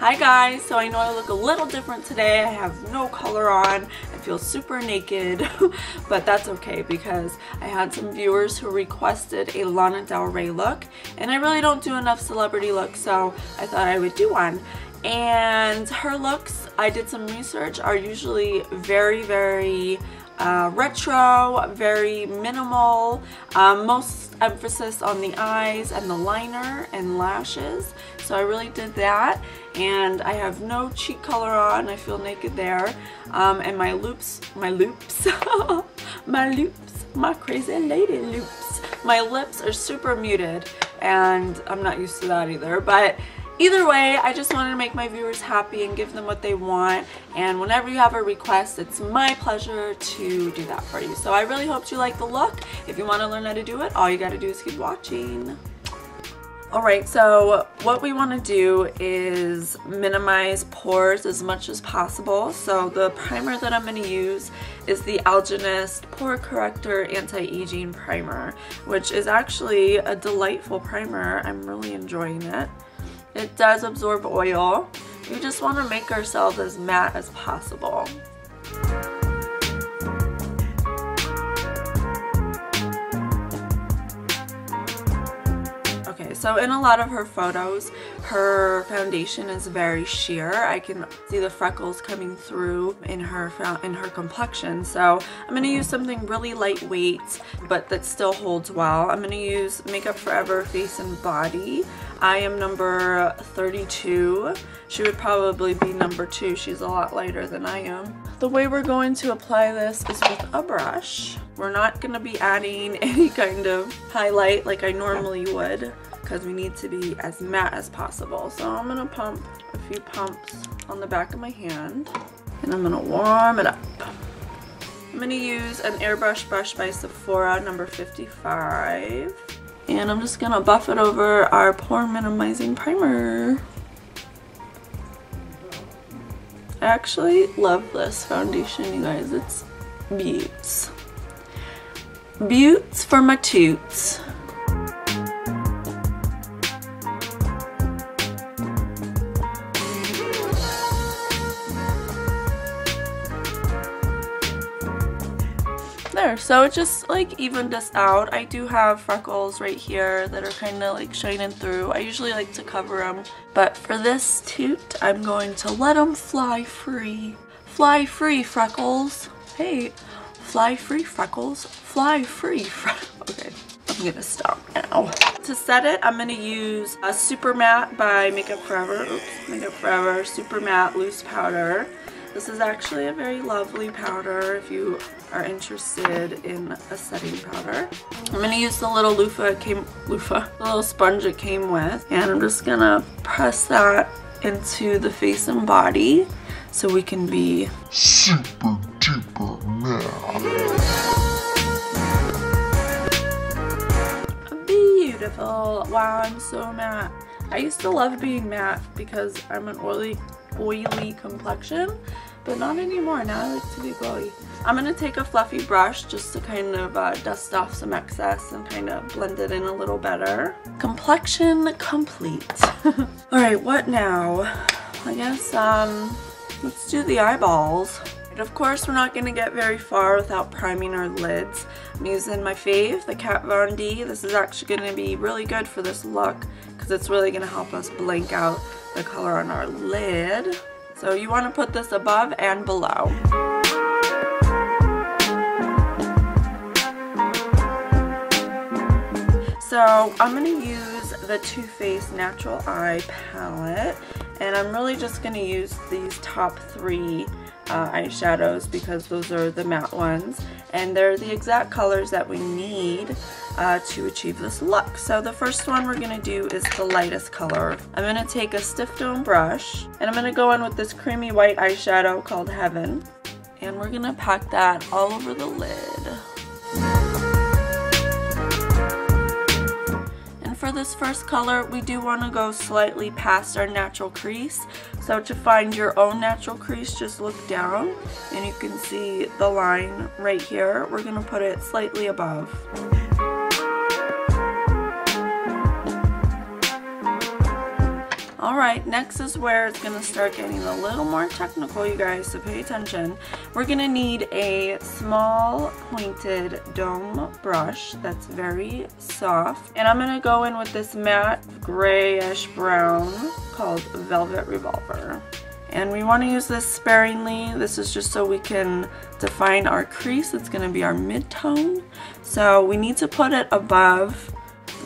Hi guys, so I know I look a little different today. I have no color on. I feel super naked, but that's okay because I had some viewers who requested a Lana Del Rey look, and I really don't do enough celebrity looks, so I thought I would do one. And her looks, I did some research, are usually very retro, very minimal, most emphasis on the eyes and the liner and lashes. So I really did that, and I have no cheek color on. I feel naked there, and my crazy lady loops. My lips are super muted, and I'm not used to that either, but either way, I just wanted to make my viewers happy and give them what they want, and whenever you have a request, it's my pleasure to do that for you. So I really hope you like the look. If you want to learn how to do it, all you gotta do is keep watching. Alright, so what we want to do is minimize pores as much as possible. So the primer that I'm going to use is the Algenist Pore Corrector Anti-Aging Primer, which is actually a delightful primer. I'm really enjoying it. It does absorb oil. We just want to make ourselves as matte as possible. Okay, so in a lot of her photos, her foundation is very sheer. I can see the freckles coming through in her complexion. So I'm going to use something really lightweight, but that still holds well. I'm going to use Makeup Forever Face and Body. I am number 32. She would probably be number 2. She's a lot lighter than I am. The way we're going to apply this is with a brush. We're not going to be adding any kind of highlight like I normally would, because we need to be as matte as possible. So I'm going to pump a few pumps on the back of my hand, and I'm going to warm it up. I'm going to use an airbrush brush by Sephora, number 55. And I'm just going to buff it over our pore minimizing primer. I actually love this foundation, you guys. It's beauts. Beauts for my toots. There, so it just like evened us out. I do have freckles right here that are kind of like shining through. I usually like to cover them, but for this toot, I'm going to let them fly free. Fly free, freckles. Hey, fly free, freckles. Fly free, okay, I'm gonna stop now. To set it, I'm gonna use a Super Matte by Makeup Forever. Oops, Makeup Forever Super Matte Loose Powder. This is actually a very lovely powder if you are interested in a setting powder. I'm going to use the little the little sponge it came with, and I'm just going to press that into the face and body so we can be super duper matte. Beautiful. Wow, I'm so matte. I used to love being matte because I'm an oily complexion, but not anymore. Now I like to be glowy. I'm going to take a fluffy brush just to kind of dust off some excess and kind of blend it in a little better. Complexion complete. Alright, what now? I guess let's do the eyeballs. Of course, we're not going to get very far without priming our lids. I'm using my fave, the Kat Von D. This is actually going to be really good for this look because it's really going to help us blank out the color on our lid. So you want to put this above and below. So I'm going to use the Too Faced Natural Eye Palette, and I'm really just going to use these top 3 eyeshadows because those are the matte ones, and they're the exact colors that we need to achieve this look. So the first one we're going to do is the lightest color. I'm going to take a stiff tone brush, and I'm going to go in with this creamy white eyeshadow called Heaven, and we're going to pack that all over the lid. For this first color, we do want to go slightly past our natural crease. So to find your own natural crease, just look down and you can see the line right here. We're going to put it slightly above. Alright, next is where it's going to start getting a little more technical, you guys, so pay attention. We're going to need a small pointed dome brush that's very soft. And I'm going to go in with this matte grayish brown called Velvet Revolver. And we want to use this sparingly. This is just so we can define our crease. It's going to be our mid-tone. So we need to put it above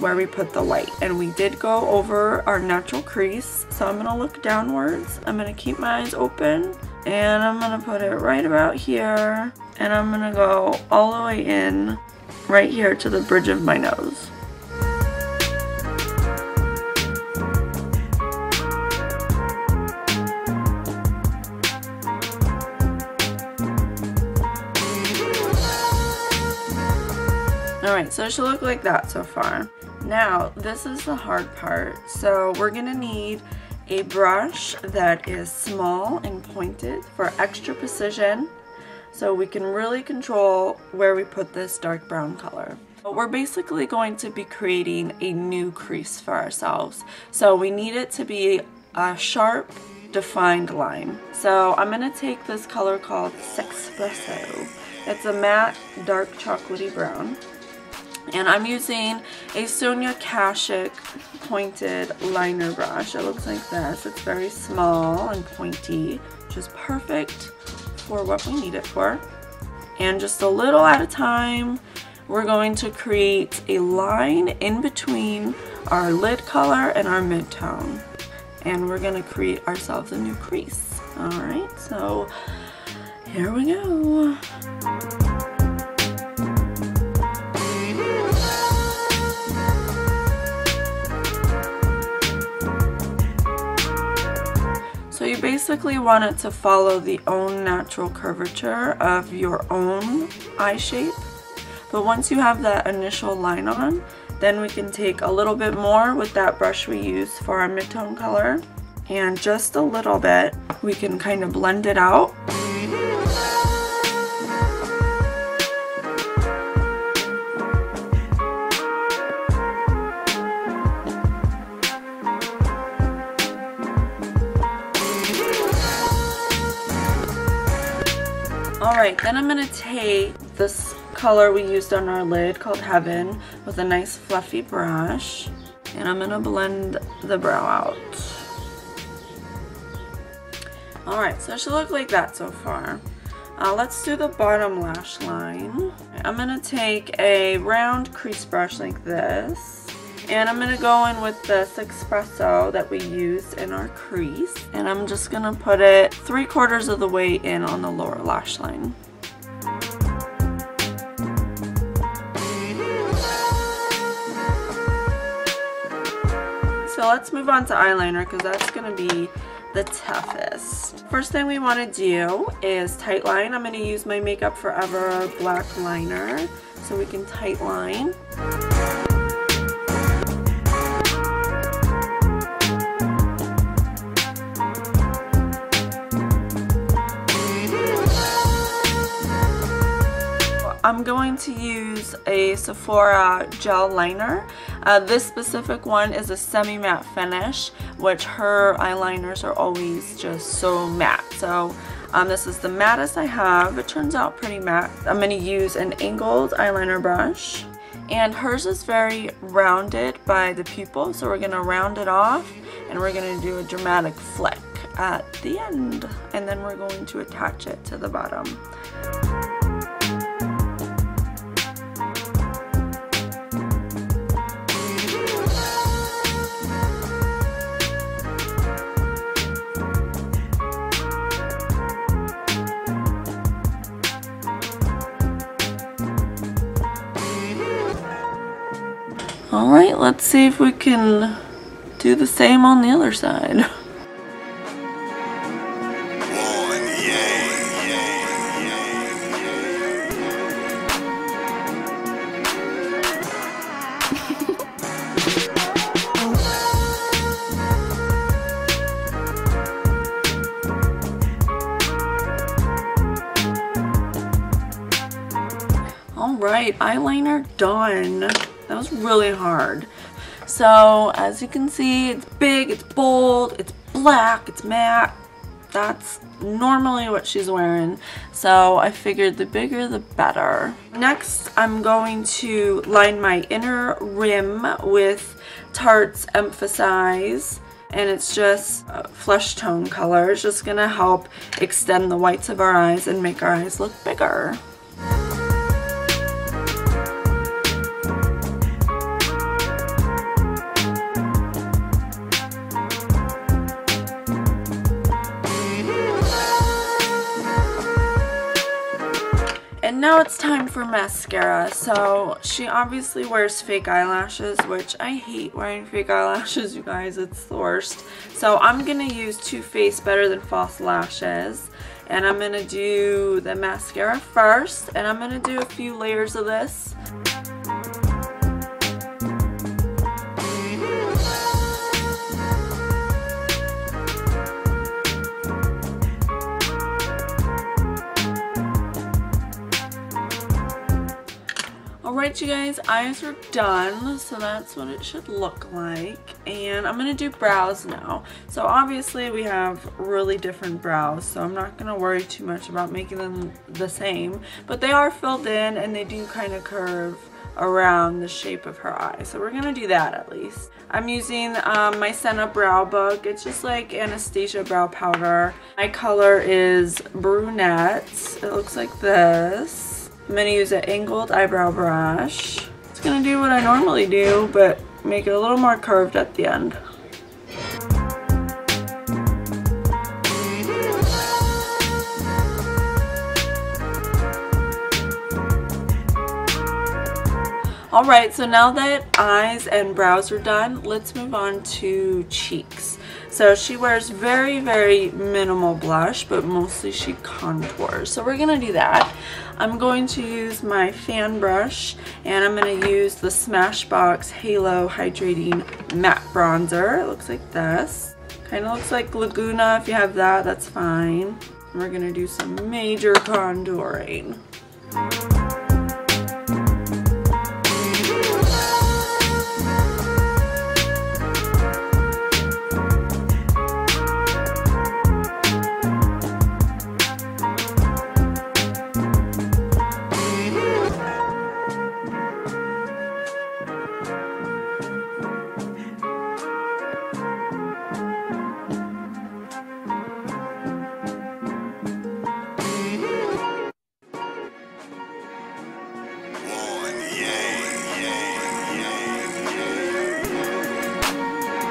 where we put the light, and we did go over our natural crease, so I'm gonna look downwards. I'm gonna keep my eyes open, and I'm gonna put it right about here, and I'm gonna go all the way in right here to the bridge of my nose. Alright, so it should look like that so far. Now, this is the hard part. So we're gonna need a brush that is small and pointed for extra precision, so we can really control where we put this dark brown color. But we're basically going to be creating a new crease for ourselves. So we need it to be a sharp, defined line. So I'm gonna take this color called Sexspresso. It's a matte, dark chocolatey brown. And I'm using a Sonia Kashuk pointed liner brush. It looks like this. It's very small and pointy, which is perfect for what we need it for. And just a little at a time, we're going to create a line in between our lid color and our mid-tone. And we're going to create ourselves a new crease. Alright, so here we go. So you basically want it to follow the own natural curvature of your own eye shape. But once you have that initial line on, then we can take a little bit more with that brush we use for our mid-tone color. And just a little bit, we can kind of blend it out. Alright, then I'm going to take this color we used on our lid called Heaven with a nice fluffy brush, and I'm going to blend the brow out. Alright, so it should look like that so far. Let's do the bottom lash line. I'm going to take a round crease brush like this. And I'm going to go in with the Sexspresso that we used in our crease. And I'm just going to put it 3/4 of the way in on the lower lash line. So let's move on to eyeliner, because that's going to be the toughest. First thing we want to do is tight line. I'm going to use my Makeup Forever black liner so we can tight line. I'm going to use a Sephora gel liner. This specific one is a semi-matte finish, which her eyeliners are always just so matte. So this is the mattest I have. It turns out pretty matte. I'm going to use an angled eyeliner brush. And hers is very rounded by the pupil, so we're going to round it off, and we're going to do a dramatic flick at the end. And then we're going to attach it to the bottom. Alright, let's see if we can do the same on the other side. Alright, eyeliner done. That was really hard. So as you can see, it's big, it's bold, it's black, it's matte. That's normally what she's wearing, so I figured the bigger the better. Next, I'm going to line my inner rim with Tarte's Emphasize, and it's just a flesh tone color. It's just gonna help extend the whites of our eyes and make our eyes look bigger. And now it's time for mascara. So she obviously wears fake eyelashes, which I hate wearing fake eyelashes, you guys. It's the worst. So I'm gonna use Too Faced Better Than False Lashes, and I'm gonna do the mascara first, and I'm gonna do a few layers of this. Alright, you guys, eyes are done, so that's what it should look like. And I'm going to do brows now. So obviously we have really different brows, so I'm not going to worry too much about making them the same. But they are filled in, and they do kind of curve around the shape of her eye. So we're going to do that at least. I'm using my Senna Brow Book. It's just like Anastasia brow powder. My color is Brunette. It looks like this. I'm going to use an angled eyebrow brush. It's going to do what I normally do, but make it a little more curved at the end. Alright, so now that eyes and brows are done, let's move on to cheeks. So she wears very, very minimal blush, but mostly she contours. So we're going to do that. I'm going to use my fan brush, and I'm going to use the Smashbox Halo Hydrating Matte Bronzer. It looks like this. Kind of looks like Laguna. If you have that, that's fine. And we're going to do some major contouring.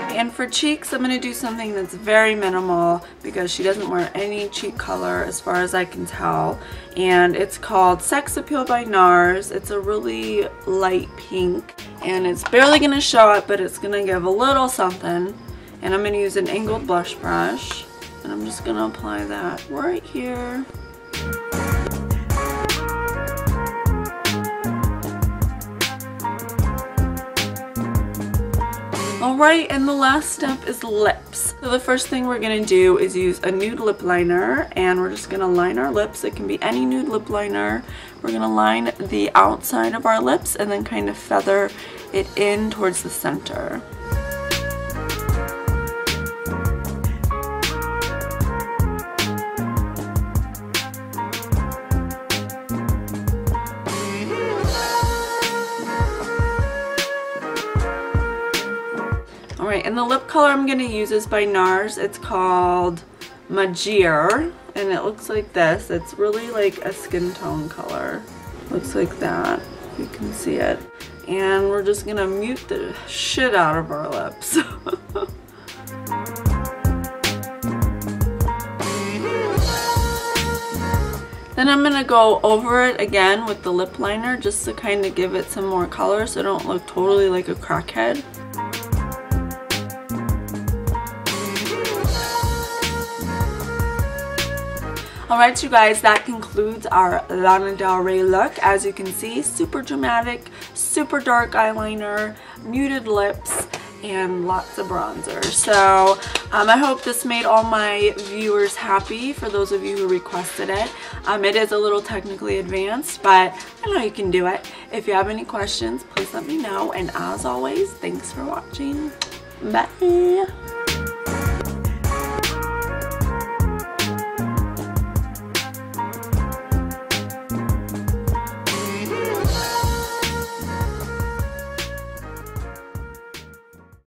And for cheeks, I'm going to do something that's very minimal because she doesn't wear any cheek color as far as I can tell. And it's called Sex Appeal by Nars. It's a really light pink, and it's barely going to show up, but it's going to give a little something. And I'm going to use an angled blush brush, and I'm just going to apply that right here. Alright, and the last step is lips. So the first thing we're going to do is use a nude lip liner, and we're just going to line our lips. It can be any nude lip liner. We're going to line the outside of our lips and then kind of feather it in towards the center. Alright, and the lip color I'm going to use is by Nars. It's called Madere, and it looks like this. It's really like a skin tone color. Looks like that, if you can see it. And we're just going to mute the shit out of our lips. Then I'm going to go over it again with the lip liner just to kind of give it some more color so I don't look totally like a crackhead. Alright, you guys, that concludes our Lana Del Rey look. As you can see, super dramatic, super dark eyeliner, muted lips, and lots of bronzer. So I hope this made all my viewers happy, for those of you who requested it. It is a little technically advanced, but I know you can do it. If you have any questions, please let me know, and as always, thanks for watching. Bye.